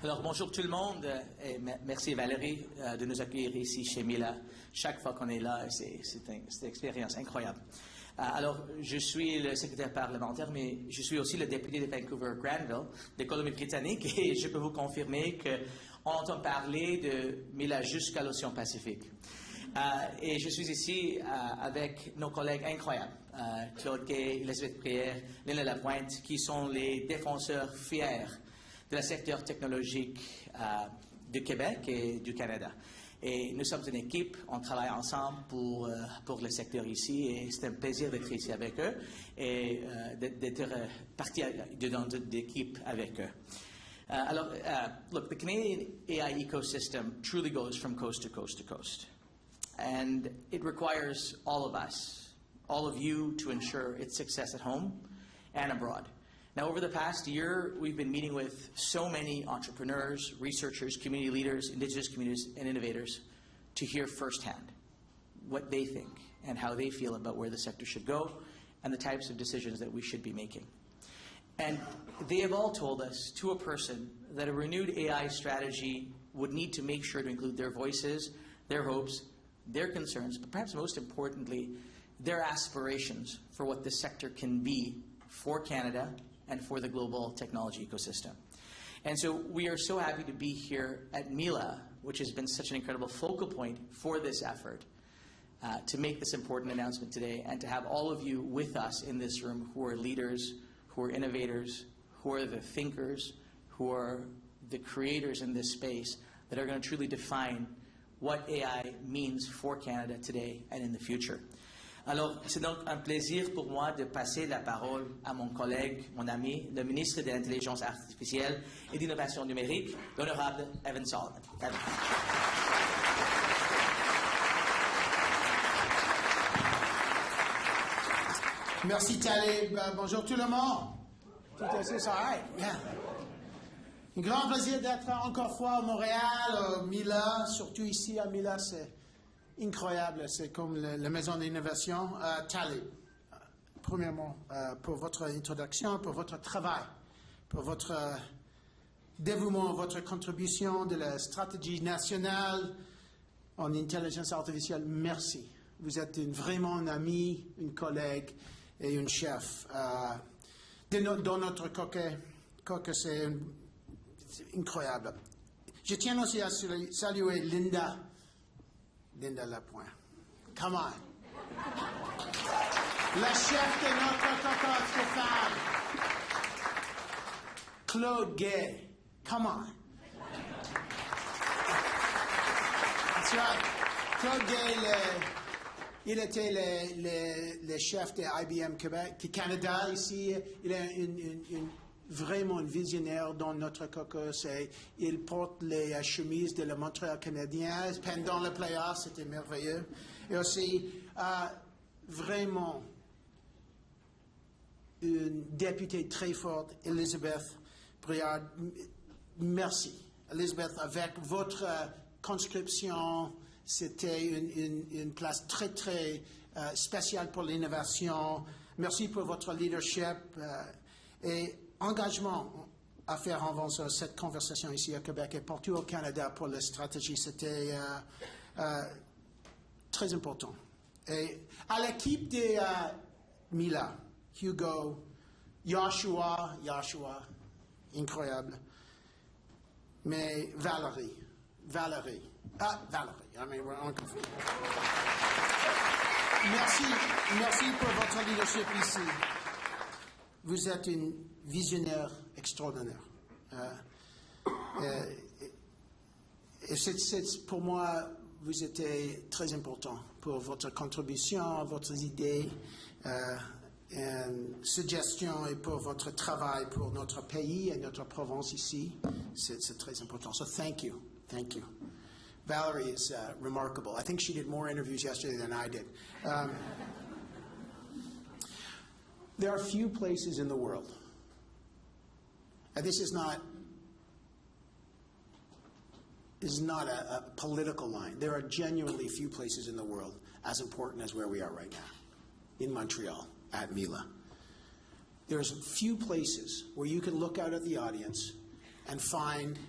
Alors, bonjour tout le monde et merci Valérie de nous accueillir ici chez Mila. Chaque fois qu'on est là, c'est une expérience incroyable. Alors, je suis le secrétaire parlementaire, mais je suis aussi le député de Vancouver-Granville, de Colombie-Britannique, et je peux vous confirmer qu'on entend parler de Mila jusqu'à l'océan Pacifique. Et je suis ici avec nos collègues incroyables, Claude Gay, Elisabeth Prière, Lina Lapointe, qui sont les défenseurs fiers de le secteur technologique du Québec et du Canada. Et nous sommes une équipe, on travaille ensemble pour le secteur ici et c'est un plaisir d'être ici avec eux et d'être partie d'équipe avec eux. Look, the Canadian AI ecosystem truly goes from coast to coast to coast. And it requires all of us, all of you, to ensure its success at home and abroad. Now, over the past year, we've been meeting with so many entrepreneurs, researchers, community leaders, Indigenous communities, and innovators to hear firsthand what they think and how they feel about where the sector should go and the types of decisions that we should be making. And they have all told us, to a person, that a renewed AI strategy would need to make sure to include their voices, their hopes, their concerns, but perhaps most importantly, their aspirations for what the sector can be for Canada and for the global technology ecosystem. And so we are so happy to be here at Mila, which has been such an incredible focal point for this effort, to make this important announcement today and to have all of you with us in this room who are leaders, who are innovators, who are the thinkers, who are the creators in this space that are going to truly define what AI means for Canada today and in the future. Alors, c'est donc un plaisir pour moi de passer la parole à mon collègue, mon ami, le ministre de l'Intelligence artificielle et de l'Innovation numérique, l'honorable Evan Solomon. Merci Taleeb. Bonjour tout le monde. Tout est ça, right? Yeah. Un grand plaisir d'être encore une fois à Montréal, à Mila, surtout ici à Mila, c'est incroyable, c'est comme la maison d'innovation. Taleeb, premièrement, pour votre introduction, pour votre travail, pour votre dévouement, votre contribution de la stratégie nationale en intelligence artificielle, merci. Vous êtes vraiment un ami, une collègue et un chef. Dans notre coque, c'est incroyable. Je tiens aussi à saluer Linda Lapointe. Come on. La chef de notre cocotte de femme. Claude Gay. Come on. That's right. Claude Gay, il était le chef de IBM Québec, Canada ici. Il est vraiment un visionnaire dans notre caucus. Il porte les chemises de la Montreal canadien pendant le playoff, c'était merveilleux. Et aussi, vraiment, une députée très forte, Elisabeth Prière. Merci. Elisabeth, avec votre conscription, c'était une place très, très spéciale pour l'innovation. Merci pour votre leadership et engagement à faire avancer cette conversation ici à Québec et partout au Canada pour la stratégie. C'était très important. Et à l'équipe de Mila, Hugo, Joshua, incroyable. Mais Valérie. I mean, we're confused. Merci pour votre leadership ici. Vous êtes une visionnaire extraordinaire. Pour moi, vous étiez très important pour votre contribution, votre idée, suggestions et pour votre travail pour notre pays et notre province ici. C'est très important. So thank you. Valerie is remarkable. I think she did more interviews yesterday than I did. There are few places in the world, and this is not a political line. There are genuinely few places in the world as important as where we are right now, in Montreal, at Mila. There's few places where you can look out at the audience and find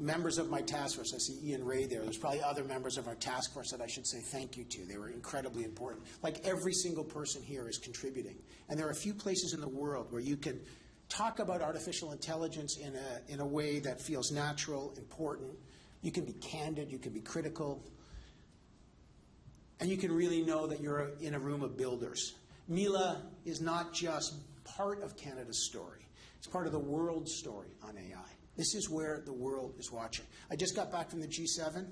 members of my task force. I see Ian Ray there. There's probably other members of our task force that I should say thank you to. They were incredibly important. Like every single person here is contributing. And there are a few places in the world where you can talk about artificial intelligence in a way that feels natural, important. You can be candid, you can be critical, and you can really know that you're in a room of builders. Mila is not just part of Canada's story. It's part of the world's story on AI. This is where the world is watching. I just got back from the G7.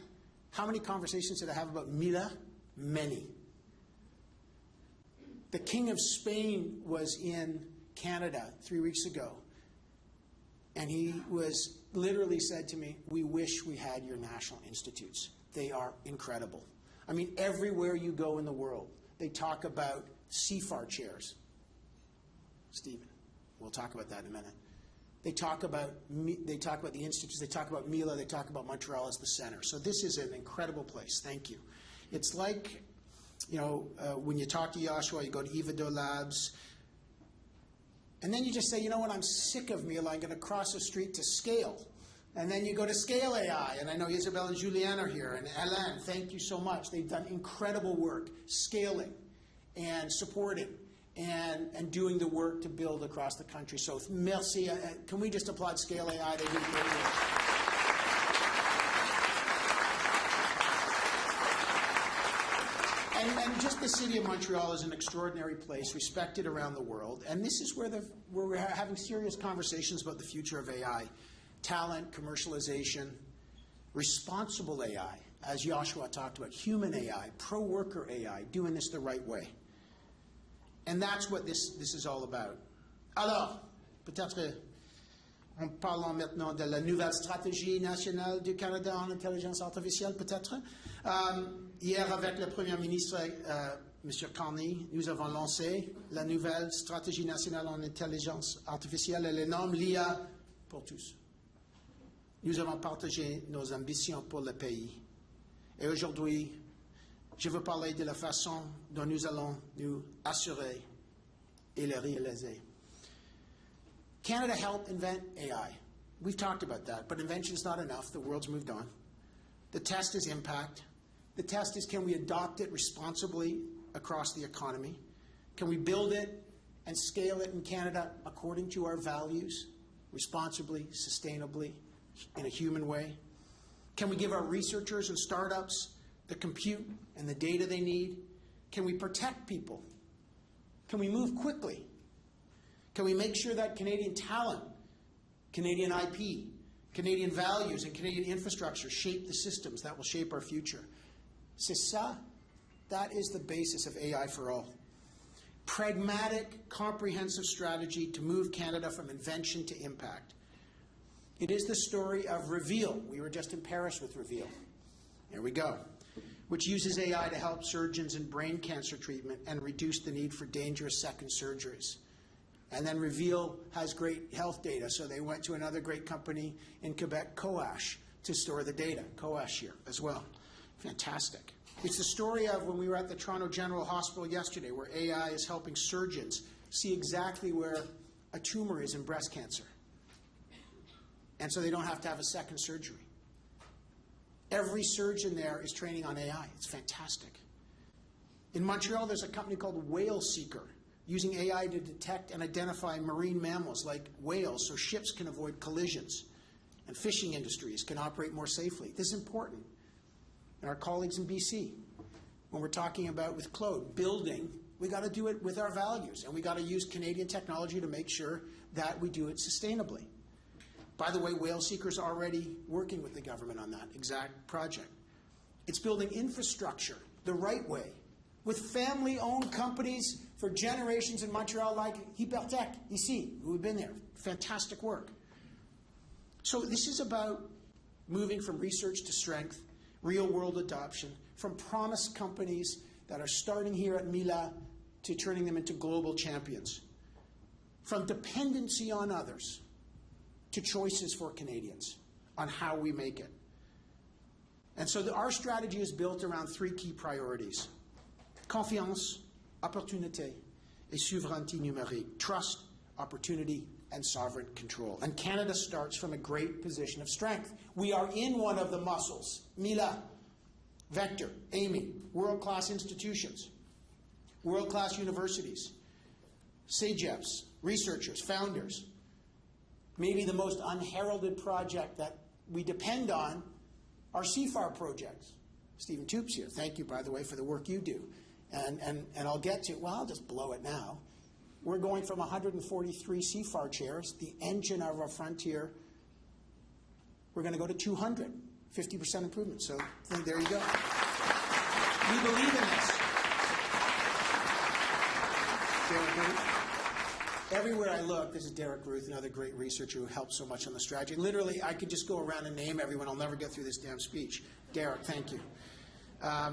How many conversations did I have about Mila? Many. The King of Spain was in Canada 3 weeks ago, and he was literally said to me, "We wish we had your national institutes. They are incredible." I mean, everywhere you go in the world, they talk about CFAR chairs. Stephen, we'll talk about that in a minute. They talk about the institutes, they talk about Mila, they talk about Montreal as the center. So this is an incredible place. Thank you. It's like, when you talk to Joshua, you go to Evado Labs, and then you just say, you know what, I'm sick of Mila, I'm going to cross the street to Scale. And then you go to Scale AI, and I know Isabelle and Julien are here, and Alain, thank you so much. They've done incredible work scaling and supporting and doing the work to build across the country. So merci. Can we just applaud Scale AI? They do great work. And just the city of Montreal is an extraordinary place, respected around the world. And this is where we're having serious conversations about the future of AI. Talent, commercialization, responsible AI, as Joshua talked about, human AI, pro-worker AI, doing this the right way. And that's what this is all about. Alors, peut-être, en parlant maintenant de la nouvelle stratégie nationale du Canada en intelligence artificielle, peut-être. Hier, avec le Premier ministre, M. Carney, nous avons lancé la nouvelle stratégie nationale en intelligence artificielle et le nom l'IA pour tous. Nous avons partagé nos ambitions pour le pays. Et aujourd'hui, je veux parler de la façon dont nous allons nous assurer et le réaliser. Canada helped invent AI. We've talked about that, but invention is not enough. The world's moved on. The test is impact. The test is, can we adopt it responsibly across the economy? Can we build it and scale it in Canada according to our values, responsibly, sustainably, in a human way? Can we give our researchers and startups the compute and the data they need? Can we protect people? Can we move quickly? Can we make sure that Canadian talent, Canadian IP, Canadian values, and Canadian infrastructure shape the systems that will shape our future? C'est ça, that is the basis of AI for all. Pragmatic, comprehensive strategy to move Canada from invention to impact. It is the story of Reveal. We were just in Paris with Reveal. Here we go. Which uses AI to help surgeons in brain cancer treatment and reduce the need for dangerous second surgeries. And then Reveal has great health data, so they went to another great company in Quebec, Coash, to store the data. Coash here as well. Fantastic. It's the story of when we were at the Toronto General Hospital yesterday, where AI is helping surgeons see exactly where a tumor is in breast cancer. And so they don't have to have a second surgery. Every surgeon there is training on AI. It's fantastic. In Montreal, there's a company called Whale Seeker, using AI to detect and identify marine mammals like whales so ships can avoid collisions and fishing industries can operate more safely. This is important. And our colleagues in BC, when we're talking about with Claude, building, we got to do it with our values, and we got to use Canadian technology to make sure that we do it sustainably. By the way, Whale Seeker is already working with the government on that exact project. It's building infrastructure the right way with family-owned companies for generations in Montreal like Hypertech, ici, who have been there. Fantastic work. So this is about moving from research to strength, real-world adoption, from promise companies that are starting here at Mila to turning them into global champions, from dependency on others to choices for Canadians on how we make it. And so our strategy is built around three key priorities: confiance, opportunité, et souveraineté numérique. Trust, opportunity, and sovereign control. And Canada starts from a great position of strength. We are in one of the muscles. Mila, Vector, Amy, world-class institutions, world-class universities, CEGEPs, researchers, founders. Maybe the most unheralded project that we depend on are CFAR projects. Stephen Toop's here. Thank you, by the way, for the work you do. And I'll get to, well, I'll just blow it now. We're going from 143 CFAR chairs, the engine of our frontier, we're going to go to 200, 50% improvement. So there you go. We believe in this. Derek Ruth. Everywhere I look, this is Derek Ruth, another great researcher who helped so much on the strategy. Literally, I could just go around and name everyone. I'll never get through this damn speech. Derek, thank you. But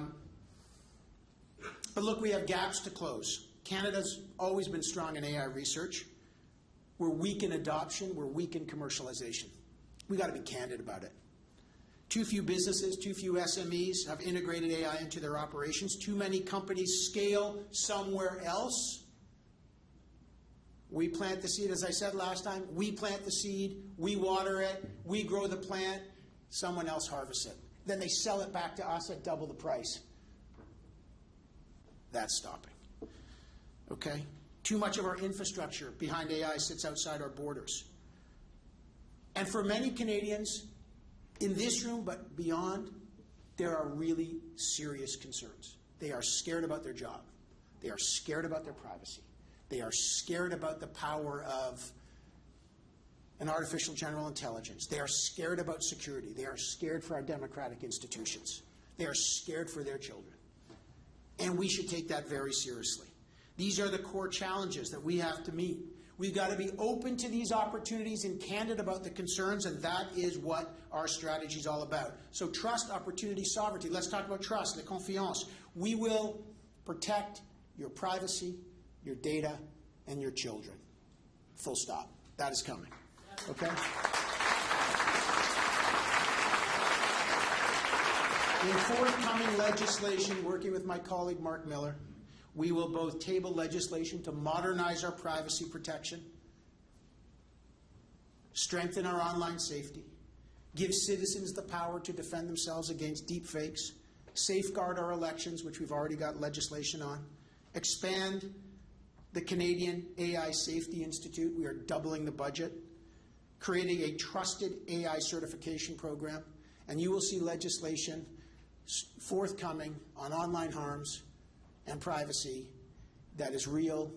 look, we have gaps to close. Canada's always been strong in AI research. We're weak in adoption. We're weak in commercialization. We've got to be candid about it. Too few businesses, too few SMEs have integrated AI into their operations. Too many companies scale somewhere else. We plant the seed, as I said last time. We plant the seed. We water it. We grow the plant. Someone else harvests it. Then they sell it back to us at double the price. That's stopping. Okay? Too much of our infrastructure behind AI sits outside our borders. And for many Canadians, in this room but beyond, there are really serious concerns. They are scared about their job. They are scared about their privacy. They are scared about the power of an artificial general intelligence. They are scared about security. They are scared for our democratic institutions. They are scared for their children. And we should take that very seriously. These are the core challenges that we have to meet. We've got to be open to these opportunities and candid about the concerns, and that is what our strategy is all about. So trust, opportunity, sovereignty. Let's talk about trust, la confiance. We will protect your privacy, your data, and your children. Full stop. That is coming. Okay? In forthcoming legislation, working with my colleague Mark Miller, we will both table legislation to modernize our privacy protection, strengthen our online safety, give citizens the power to defend themselves against deepfakes, safeguard our elections, which we've already got legislation on, expand the Canadian AI Safety Institute. We are doubling the budget, creating a trusted AI certification program, and you will see legislation forthcoming on online harms and privacy that is real.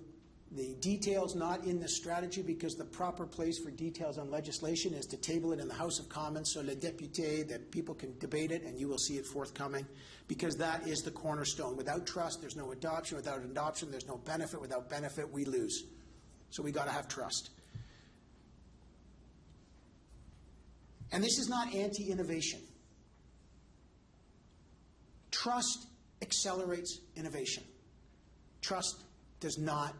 The details not in the strategy, because the proper place for details on legislation is to table it in the House of Commons so les députés, that people can debate it, and you will see it forthcoming, because that is the cornerstone. Without trust, there's no adoption. Without adoption, there's no benefit. Without benefit, we lose. So we got to have trust. And this is not anti-innovation. Trust accelerates innovation. Trust does not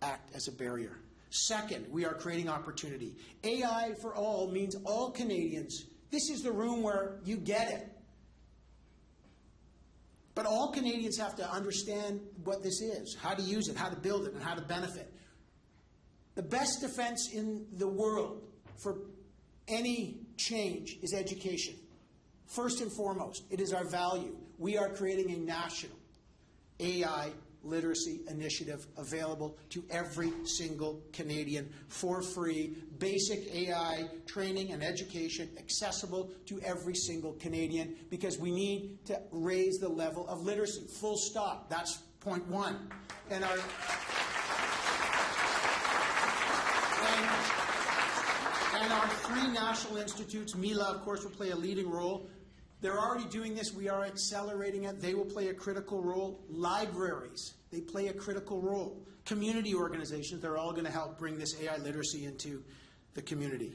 act as a barrier. Second, we are creating opportunity. AI for all means all Canadians. This is the room where you get it. But all Canadians have to understand what this is, how to use it, how to build it, and how to benefit. The best defense in the world for any change is education. First and foremost, it is our value. We are creating a national AI literacy initiative available to every single Canadian for free. Basic AI training and education accessible to every single Canadian, because we need to raise the level of literacy. Full stop. That's point one. And our three national institutes, Mila, of course, will play a leading role. They're already doing this. We are accelerating it. They will play a critical role. Libraries, they play a critical role. Community organizations, they're all going to help bring this AI literacy into the community.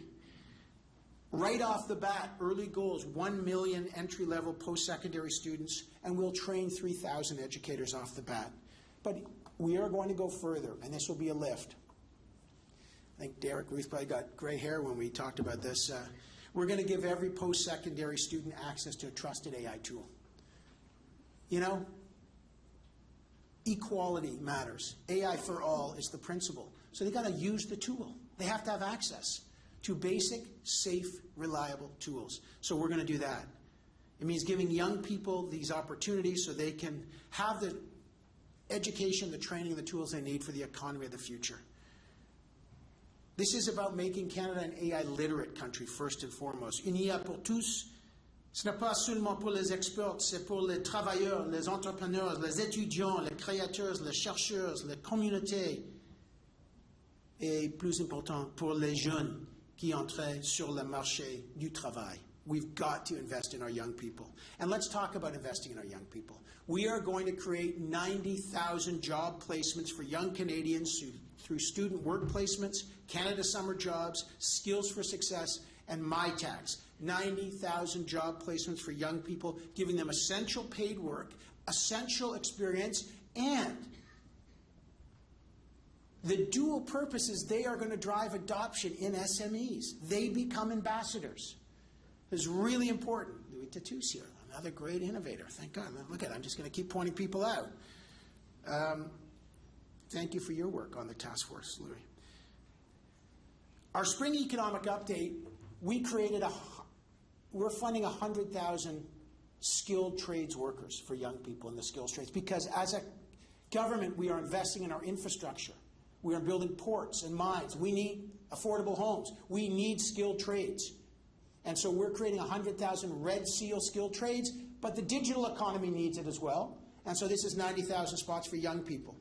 Right off the bat, early goals, 1 million entry-level post-secondary students, and we'll train 3,000 educators off the bat. But we are going to go further, and this will be a lift. I think Derek Ruth probably got gray hair when we talked about this. We're going to give every post-secondary student access to a trusted AI tool. You know, equality matters. AI for all is the principle. So they got to use the tool. They have to have access to basic, safe, reliable tools. So we're going to do that. It means giving young people these opportunities so they can have the education, the training, the tools they need for the economy of the future. This is about making Canada an AI literate country, first and foremost. Une IA pour tous, ce n'est pas seulement pour les experts, c'est pour les travailleurs, les entrepreneurs, les étudiants, les créateurs, les chercheurs, les communautés, et plus important, pour les jeunes qui entrent sur le marché du travail. We've got to invest in our young people. And let's talk about investing in our young people. We are going to create 90,000 job placements for young Canadians through student work placements, Canada Summer Jobs, Skills for Success, and MyTax. 90,000 job placements for young people, giving them essential paid work, essential experience, and the dual purpose is they are going to drive adoption in SMEs. They become ambassadors. It's really important. Louis Tatous here, another great innovator. Thank God. Look at it. I'm just going to keep pointing people out. Thank you for your work on the task force, Louis. Our spring economic update, we're funding 100,000 skilled trades workers for young people in the skills trades because as a government, we are investing in our infrastructure. We are building ports and mines. We need affordable homes. We need skilled trades. And so we're creating 100,000 Red Seal skilled trades, but the digital economy needs it as well. And so this is 90,000 spots for young people.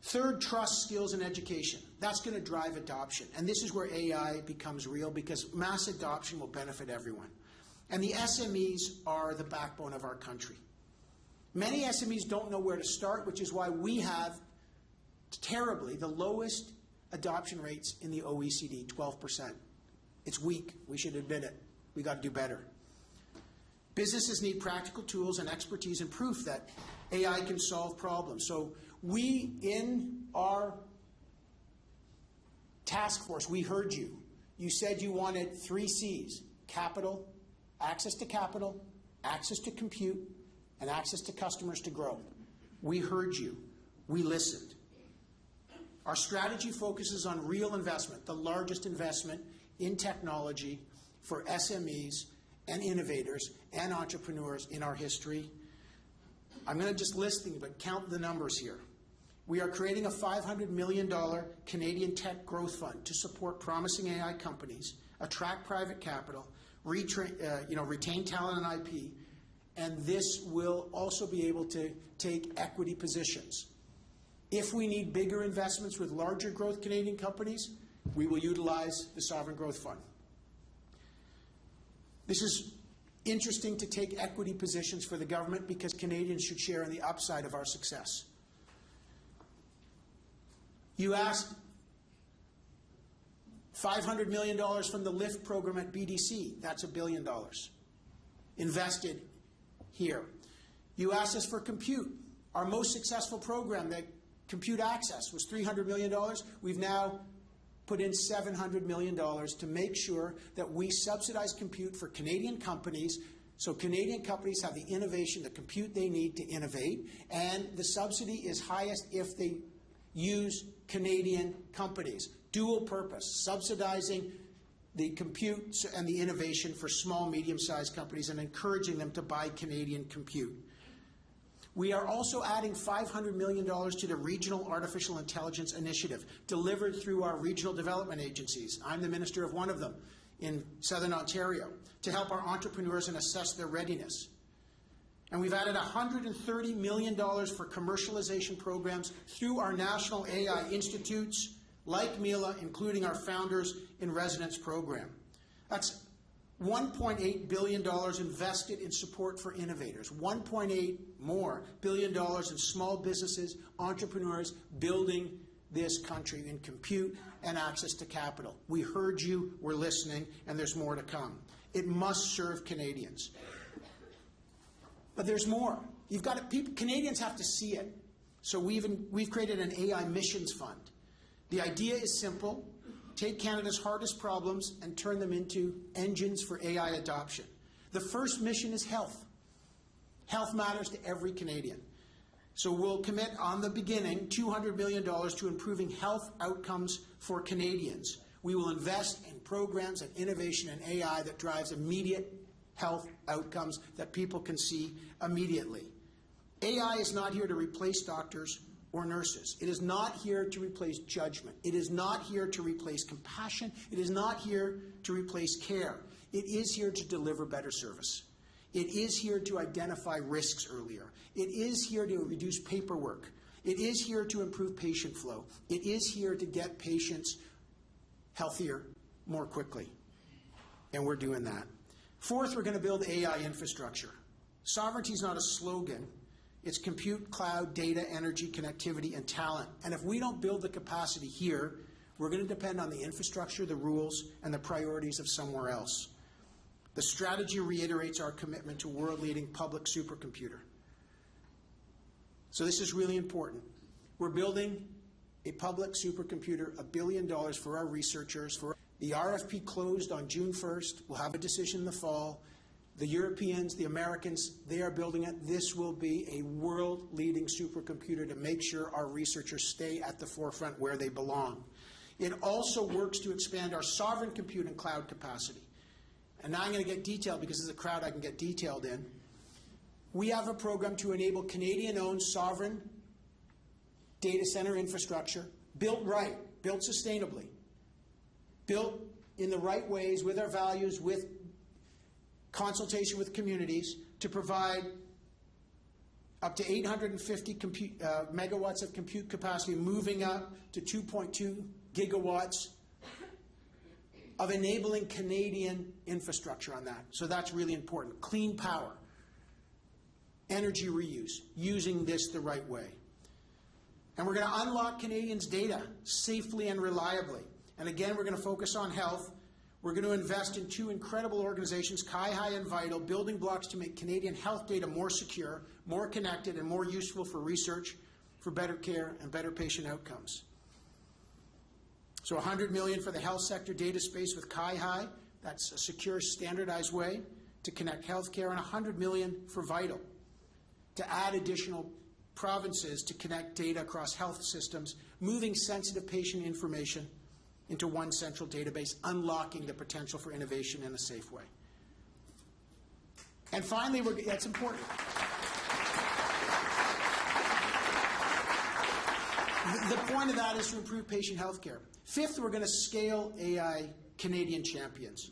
Third, trust, skills, and education. That's going to drive adoption. And this is where AI becomes real because mass adoption will benefit everyone. And the SMEs are the backbone of our country. Many SMEs don't know where to start, which is why we have terribly the lowest adoption rates in the OECD, 12%. It's weak. We should admit it. We got to do better. Businesses need practical tools and expertise and proof that AI can solve problems. So we, in our task force, we heard you. You said you wanted 3 C's: capital, access to compute, and access to customers to grow. We heard you. We listened. Our strategy focuses on real investment, the largest investment in technology for SMEs and innovators and entrepreneurs in our history. I'm going to just list things, but count the numbers here. We are creating a $500 million Canadian Tech Growth Fund to support promising AI companies, attract private capital, retain talent and IP, and this will also be able to take equity positions. If we need bigger investments with larger growth Canadian companies, we will utilize the Sovereign Growth Fund. This is interesting to take equity positions for the government because Canadians should share in the upside of our success. You asked $500 million from the LIFT program at BDC. That's $1 billion invested here. You asked us for compute. Our most successful program, the Compute Access, was $300 million. We've now put in $700 million to make sure that we subsidize compute for Canadian companies so Canadian companies have the innovation, the compute they need to innovate, and the subsidy is highest if they use Canadian companies. Dual purpose, subsidizing the compute and the innovation for small, medium-sized companies and encouraging them to buy Canadian compute. We are also adding $500 million to the Regional Artificial Intelligence Initiative, delivered through our regional development agencies. I'm the minister of one of them in Southern Ontario, to help our entrepreneurs and assess their readiness. And we've added $130 million for commercialization programs through our national AI institutes, like Mila, including our Founders in Residence program. That's $1.8 billion invested in support for innovators, $1.8 more billion in small businesses, entrepreneurs building this country in compute and access to capital. We heard you, we're listening, and there's more to come. It must serve Canadians. But there's more. Canadians have to see it. So we've created an AI missions fund. The idea is simple. Take Canada's hardest problems and turn them into engines for AI adoption. The first mission is health. Health matters to every Canadian. So we'll commit on the beginning $200 million to improving health outcomes for Canadians. We will invest in programs and innovation in AI that drives immediate health outcomes that people can see immediately. AI is not here to replace doctors or nurses. It is not here to replace judgment. It is not here to replace compassion. It is not here to replace care. It is here to deliver better service. It is here to identify risks earlier. It is here to reduce paperwork. It is here to improve patient flow. It is here to get patients healthier more quickly. And we're doing that. Fourth, we're going to build AI infrastructure. Sovereignty is not a slogan. It's compute, cloud, data, energy, connectivity, and talent. And if we don't build the capacity here, we're going to depend on the infrastructure, the rules, and the priorities of somewhere else. The strategy reiterates our commitment to world-leading public supercomputer. So this is really important. We're building a public supercomputer, $1 billion for our researchers. The RFP closed on June 1st. We'll have a decision in the fall. The Europeans, the Americans, they are building it. This will be a world-leading supercomputer to make sure our researchers stay at the forefront where they belong. It also works to expand our sovereign compute and cloud capacity. And now I'm going to get detailed because there's a crowd I can get detailed in. We have a program to enable Canadian-owned sovereign data center infrastructure, built right, built sustainably, built in the right ways with our values, with consultation with communities, to provide up to 850 megawatts of compute capacity, moving up to 2.2 gigawatts of enabling Canadian infrastructure on that. So that's really important. Clean power, energy reuse, using this the right way. And we're going to unlock Canadians' data safely and reliably. And again, we're going to focus on health. We're going to invest in two incredible organizations, Kai and Vital, building blocks to make Canadian health data more secure, more connected, and more useful for research, for better care, and better patient outcomes. So $100 million for the health sector data space with Kai. That's a secure, standardized way to connect healthcare, and $100 million for Vital to add additional provinces to connect data across health systems, moving sensitive patient information into one central database, unlocking the potential for innovation in a safe way. And finally, that's important. The point of that is to improve patient health care. Fifth, we're going to scale AI Canadian champions.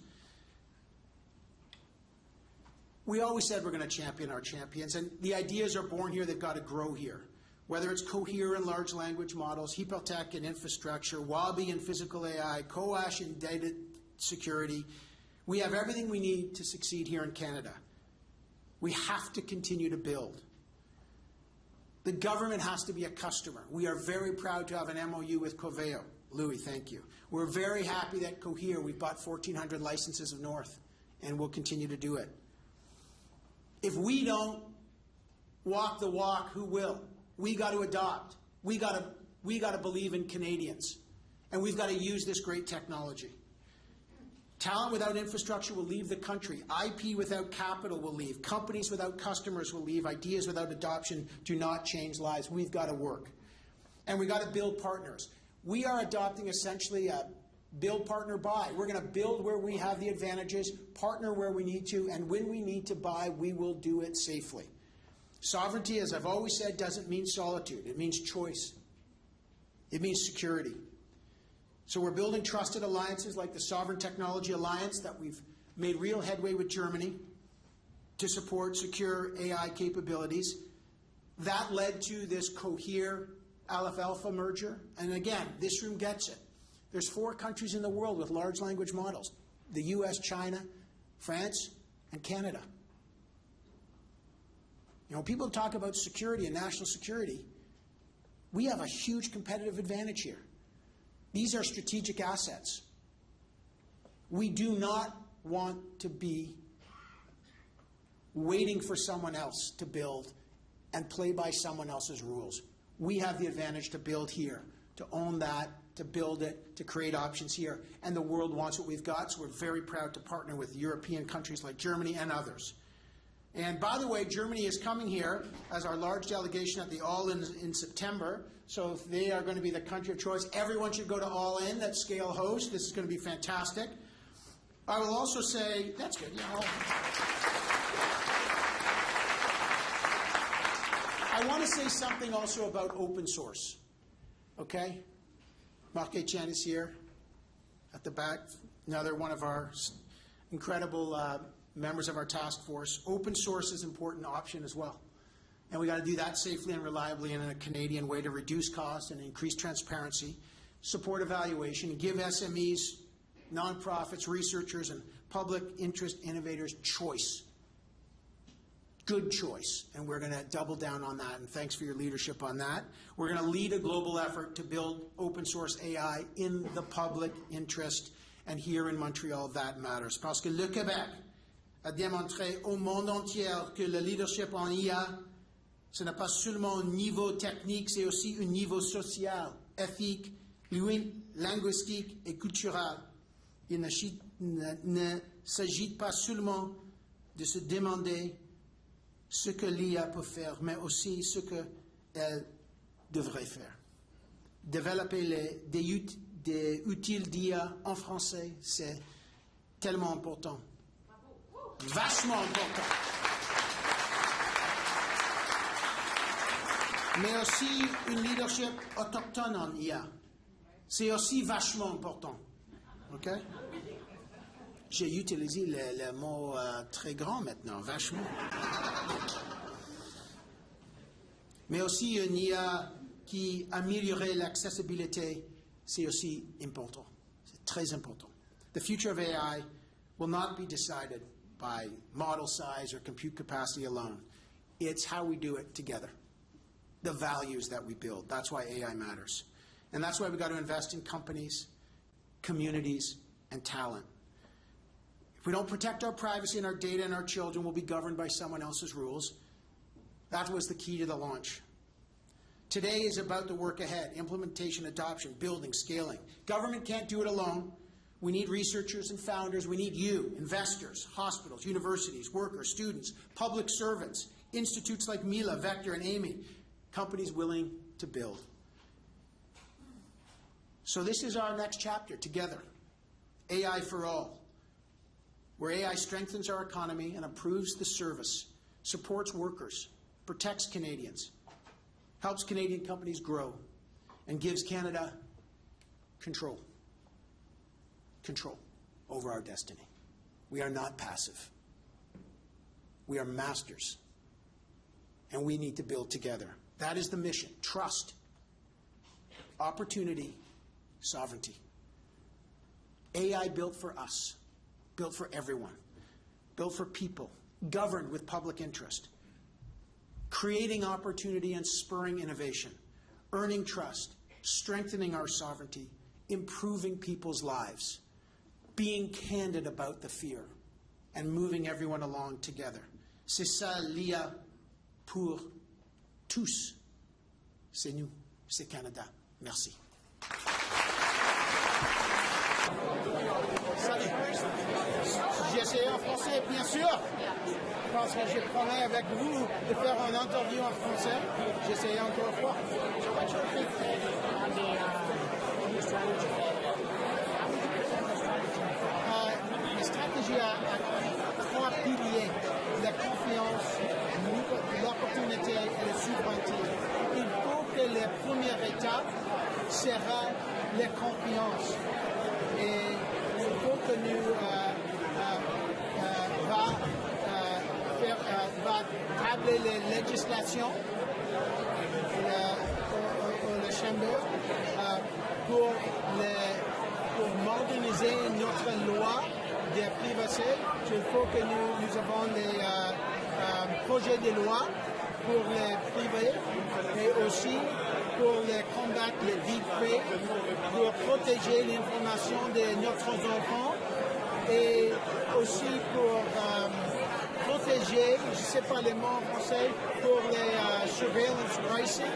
We always said we're going to champion our champions, and the ideas are born here. They've got to grow here. Whether it's Cohere and large language models, Hypertech and infrastructure, Wabi and physical AI, Coash and data security, we have everything we need to succeed here in Canada. We have to continue to build. The government has to be a customer. We are very proud to have an MOU with Coveo. Louis, thank you. We're very happy that Cohere, we've bought 1,400 licenses of North, and we'll continue to do it. If we don't walk the walk, who will? We got to adopt. We got to believe in Canadians, and we've got to use this great technology. Talent without infrastructure will leave the country. IP without capital will leave. Companies without customers will leave. Ideas without adoption do not change lives. We've got to work, and we've got to build partners. We are adopting essentially a build, partner, buy. We're going to build where we have the advantages, partner where we need to, and when we need to buy, we will do it safely. Sovereignty, as I've always said, doesn't mean solitude. It means choice. It means security. So we're building trusted alliances like the Sovereign Technology Alliance that we've made real headway with Germany to support secure AI capabilities. That led to this Cohere Aleph Alpha merger. And again, this room gets it. There's 4 countries in the world with large language models: the US, China, France, and Canada. You know, people talk about security and national security. We have a huge competitive advantage here. These are strategic assets. We do not want to be waiting for someone else to build and play by someone else's rules. We have the advantage to build here, to own that, to build it, to create options here. And the world wants what we've got, so we're very proud to partner with European countries like Germany and others. And by the way, Germany is coming here as our large delegation at the All-In in September. So if they are going to be the country of choice, everyone should go to All-In. That's Scale host. This is going to be fantastic. I will also say, that's good, I want to say something also about open source. Okay? Marc Etienne is here at the back. Another one of our incredible members of our task force. Open source is an important option as well. And we got to do that safely and reliably in a Canadian way to reduce costs and increase transparency, support evaluation, give SMEs, nonprofits, researchers, and public interest innovators choice. Good choice. And we're going to double down on that. And thanks for your leadership on that. We're going to lead a global effort to build open source AI in the public interest. And here in Montreal, that matters. Parce que le Québec a démontré au monde entier que le leadership en IA, ce n'est pas seulement un niveau technique, c'est aussi un niveau social, éthique, linguistique et culturel. Il ne s'agit pas seulement de se demander ce que l'IA peut faire, mais aussi ce qu'elle devrait faire. Développer des outils d'IA en français, c'est tellement important. Vachement important. Mais aussi une leadership autochtone en IA. C'est aussi vachement important. OK? J'ai utilisé le mot très grand maintenant, vachement. Mais aussi une IA qui améliorerait l'accessibilité, c'est aussi important. C'est très important. The future of AI will not be decided by model size or compute capacity alone. It's how we do it together. The values that we build. That's why AI matters. And that's why we've got to invest in companies, communities, and talent. If we don't protect our privacy and our data and our children, we'll be governed by someone else's rules. That was the key to the launch. Today is about the work ahead, implementation, adoption, building, scaling. Government can't do it alone. We need researchers and founders. We need you, investors, hospitals, universities, workers, students, public servants, institutes like Mila, Vector, and Amy, companies willing to build. So this is our next chapter together, AI for all, where AI strengthens our economy and improves the service, supports workers, protects Canadians, helps Canadian companies grow, and gives Canada control over our destiny. We are not passive. We are masters. And we need to build together. That is the mission. Trust, opportunity, sovereignty. AI built for us, built for everyone, built for people, governed with public interest, creating opportunity and spurring innovation, earning trust, strengthening our sovereignty, improving people's lives, being candid about the fear, and moving everyone along together. C'est ça l'IA pour tous. C'est nous, c'est Canada. Merci. Salut. J'essaie en français, bien sûr, parce que je promets avec vous de faire une interview en français. J'essaie encore une fois. La stratégie a trois piliers, la confiance, l'opportunité et la souveraineté. Il faut que la première étape sera la confiance. Et il faut que nous va tabler les législations le chambre pour moderniser notre loi de privacité. Il faut que nous avons des projets de loi pour les privés et aussi pour combattre les deepfakes, pour protéger l'information de nos enfants et aussi pour protéger, je ne sais pas les mots en français, pour les surveillance pricing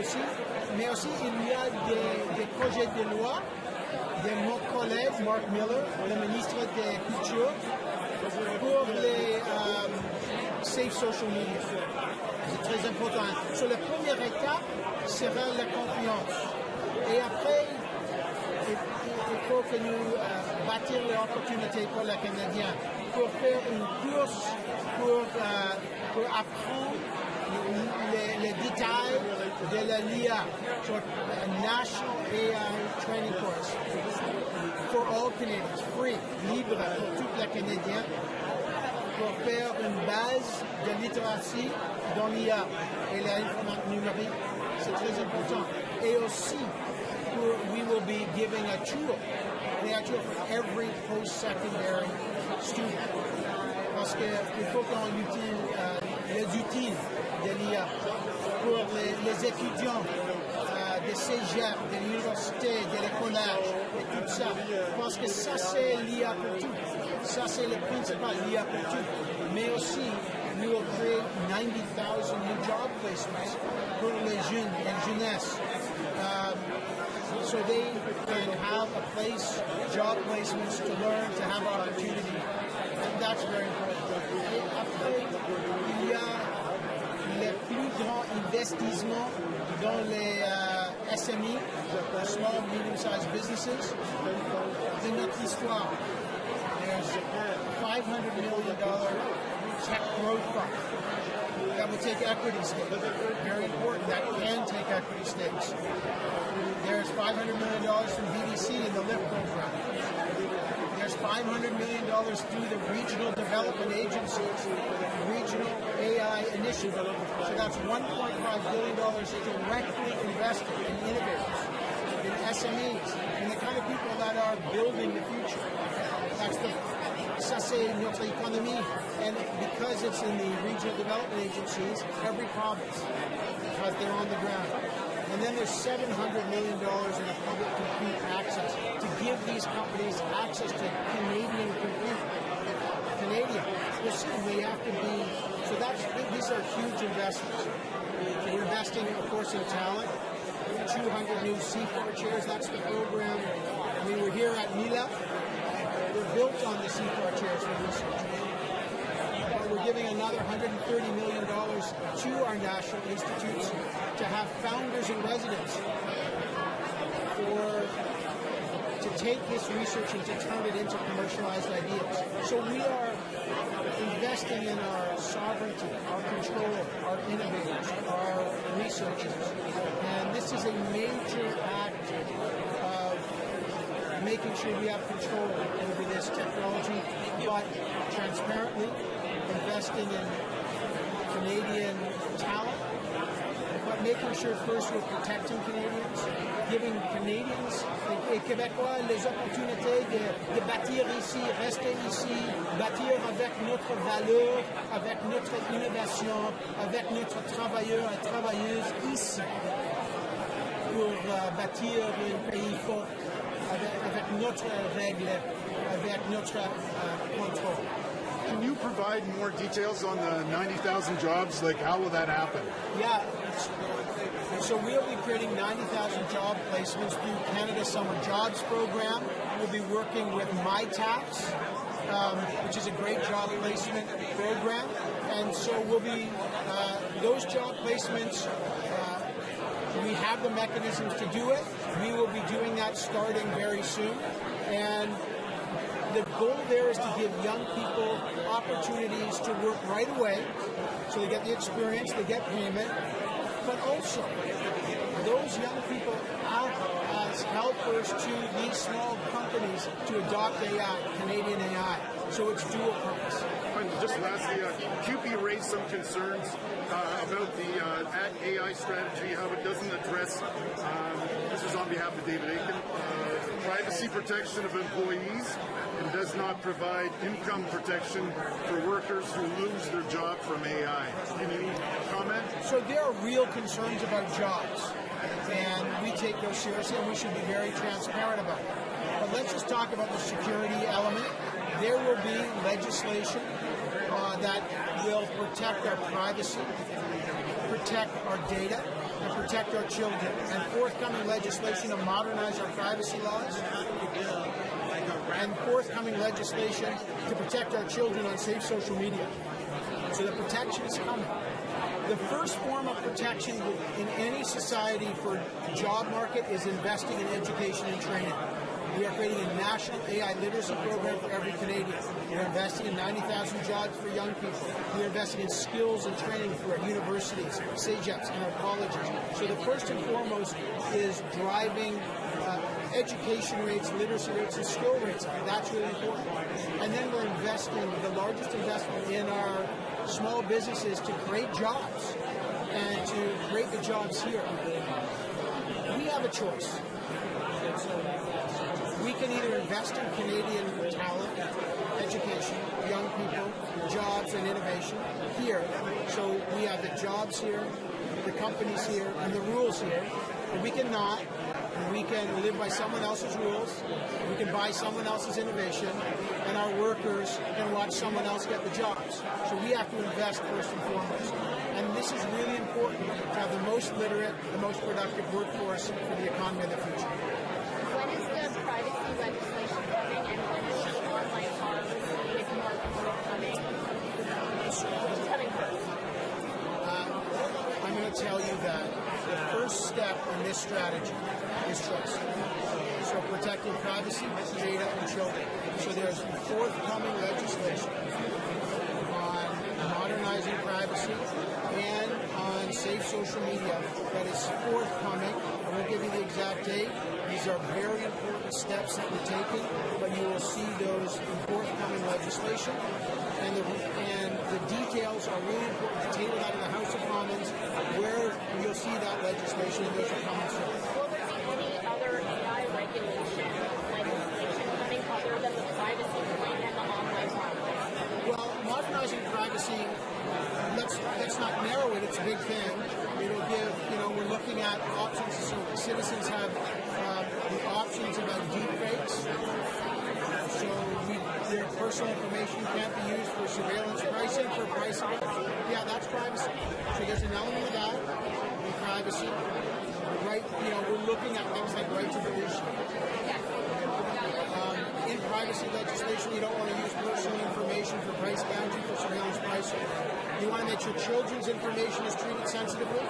aussi. Mais aussi, il y a des projets de loi de mon collègue Mark Miller, le ministre des Cultures, pour les safe social media. C'est très important. Sur la première étape sera la confiance. Et après, il faut que nous bâtir les opportunités pour les Canadiens, pour faire une course, pour apprendre les détails de la LIA, sur a National AI Training Course, for all Canadians, free, libre pour tous les Canadiens, pour faire une base de littératie dans l'IA et l'informatique numérique. C'est très important. Et aussi, we will be giving a tool for every post-secondary student. Parce qu'il faut qu'on utilise les outils de l'IA pour les étudiants des cégep, de l'université, de l'écolage et tout ça. Parce que ça, c'est l'IA pour tout. Ça, c'est le principal, l'IA pour tout. Mais aussi, we will create 90,000 new job placements pour les jeunes et jeunesse. So they can have a place, job placements to learn, to have opportunity. And that's very important. Et après, il y a les plus grands investissements dans les SME, Small Medium-Sized Businesses, de notre histoire. There's $500 million tech growth fund that will take equity stakes. Very important. That can take equity stakes. There's $500 million from BDC in the LIFT program. There's $500 million through the regional development agencies, regional AI initiative. So that's $1.5 billion directly invested in innovators, in SMEs, in the kind of people that are building the future. Ça, c'est notre économie. And because it's in the regional development agencies, every province, because they're on the ground. And then there's $700 million in a public compute access to give these companies access to Canadian compute. Listen, we have to be, so these are huge investments. We're investing, of course, in talent. 200 new C4 chairs, that's the program. We were here at Mila. We're built on the C4 chairs for research. We're giving another $130 million to our national institutes to have founders and residents to take this research and to turn it into commercialized ideas. So we are investing in our sovereignty, our control, our innovators, our researchers. And this is a major act of making sure we have control over this technology, but transparently investing in Canadian talent, but making sure first we're protecting Canadians, giving Canadians et Québécois les opportunités de bâtir ici, rester ici, bâtir avec notre valeur, avec notre innovation, avec notre travailleurs et travailleuses ici, pour bâtir un pays fort, avec notre règle, avec notre contrôle. Can you provide more details on the 90,000 jobs? Like, how will that happen? Yeah. So we'll be creating 90,000 job placements through Canada Summer Jobs Program. We'll be working with MyTax, which is a great job placement program. And so we'll be, those job placements, we have the mechanisms to do it. We will be doing that starting very soon. And the goal there is to give young people opportunities to work right away, so they get the experience, they get payment, but also those young people act as helpers to these small companies to adopt AI, Canadian AI. So it's dual purpose. And just lastly, QP raised some concerns about the AI strategy, how it doesn't address, this is on behalf of David Aiken, privacy protection of employees, and does not provide income protection for workers who lose their job from AI. Any comment? So there are real concerns about jobs, and we take those seriously, and we should be very transparent about it. But let's just talk about the security element. There will be legislation that will protect our privacy, protect our data, and protect our children, and forthcoming legislation to modernize our privacy laws, and forthcoming legislation to protect our children on safe social media. So the protection is coming. The first form of protection in any society for job market is investing in education and training. We are creating a national AI literacy program for every Canadian. We are investing in 90,000 jobs for young people. We are investing in skills and training for our universities, CEGEPs, and our colleges. So the first and foremost is driving education rates, literacy rates, and skill rates. That's really important. And then we're investing, the largest investment in our small businesses to create jobs and to create the jobs here. We have a choice. We can either invest in Canadian talent, education, young people, jobs, and innovation here. So we have the jobs here, the companies here, and the rules here. Or we can not. We can live by someone else's rules. We can buy someone else's innovation, and our workers can watch someone else get the jobs. So we have to invest first and foremost. And this is really important to have the most literate, the most productive workforce for the economy of the future. When is the privacy legislation coming, and when is the online policy coming? Who's coming first? I'm going to tell you that the first step in this strategy is trust. So protecting privacy, data, and children. So there's forthcoming legislation on modernizing privacy and on safe social media that is forthcoming. I won't give you the exact date. These are very important steps that we're taking, but you will see those in forthcoming legislation. And the details are really important to table that in the House of Commons, where you'll see that legislation, and those are coming soon. Will there be any other AI legislation coming other than the privacy point and the online one? Well, modernizing privacy, let's not narrow it. It's a big thing. It'll give, we're looking at options so citizens have the options about deepfakes. So their personal information can't be used for surveillance pricing, for pricing. Yeah, that's privacy. So there's an element of that in privacy. Right, we're looking at things like right to deletion. In privacy legislation, you don't want to use personal information for price gouging, for surveillance pricing. You want to make sure children's information is treated sensitively.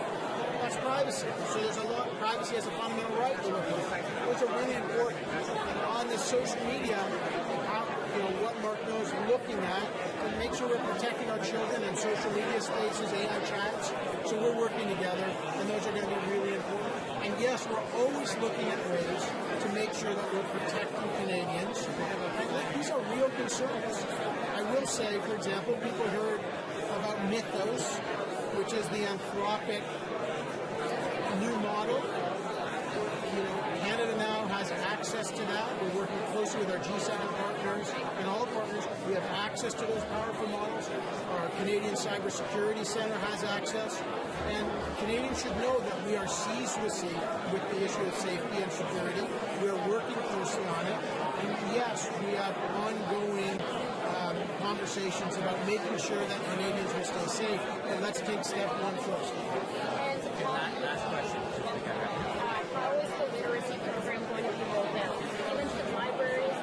That's privacy. So there's a lot. Privacy as a fundamental right to look at. Those are really important. And on the social media, what Mark knows looking at, to make sure we're protecting our children in social media spaces, AI chats. So we're working together, and those are going to be really important. And yes, we're always looking at ways to make sure that we're protecting Canadians. And these are real concerns. I will say, for example, people heard about Mythos, which is the Anthropic new model. Canada now has access to that. We're working closely with our G7 partners and all partners. We have access to those powerful models. Our Canadian Cybersecurity Centre has access. And Canadians should know that we are seized with the issue of safety and security. We are working closely on it. And yes, we have ongoing conversations about making sure that Canadians will stay safe. And let's take step one first. Last question. How is the literacy program going to be rolled out? Even to libraries,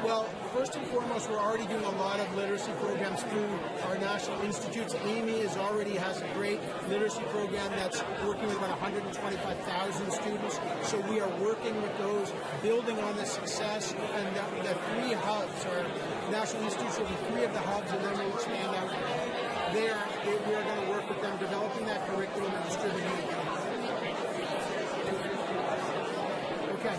Well, first and foremost, we're already doing a lot of literacy programs through our national institutes. Amy already has a great literacy program that's working with about 125,000 students. So we are working with those, building on the success, and the three hubs, our national institutes will be three of the hubs, and then we'll expand out. We are going to work with them, developing that curriculum and distributing it. Okay.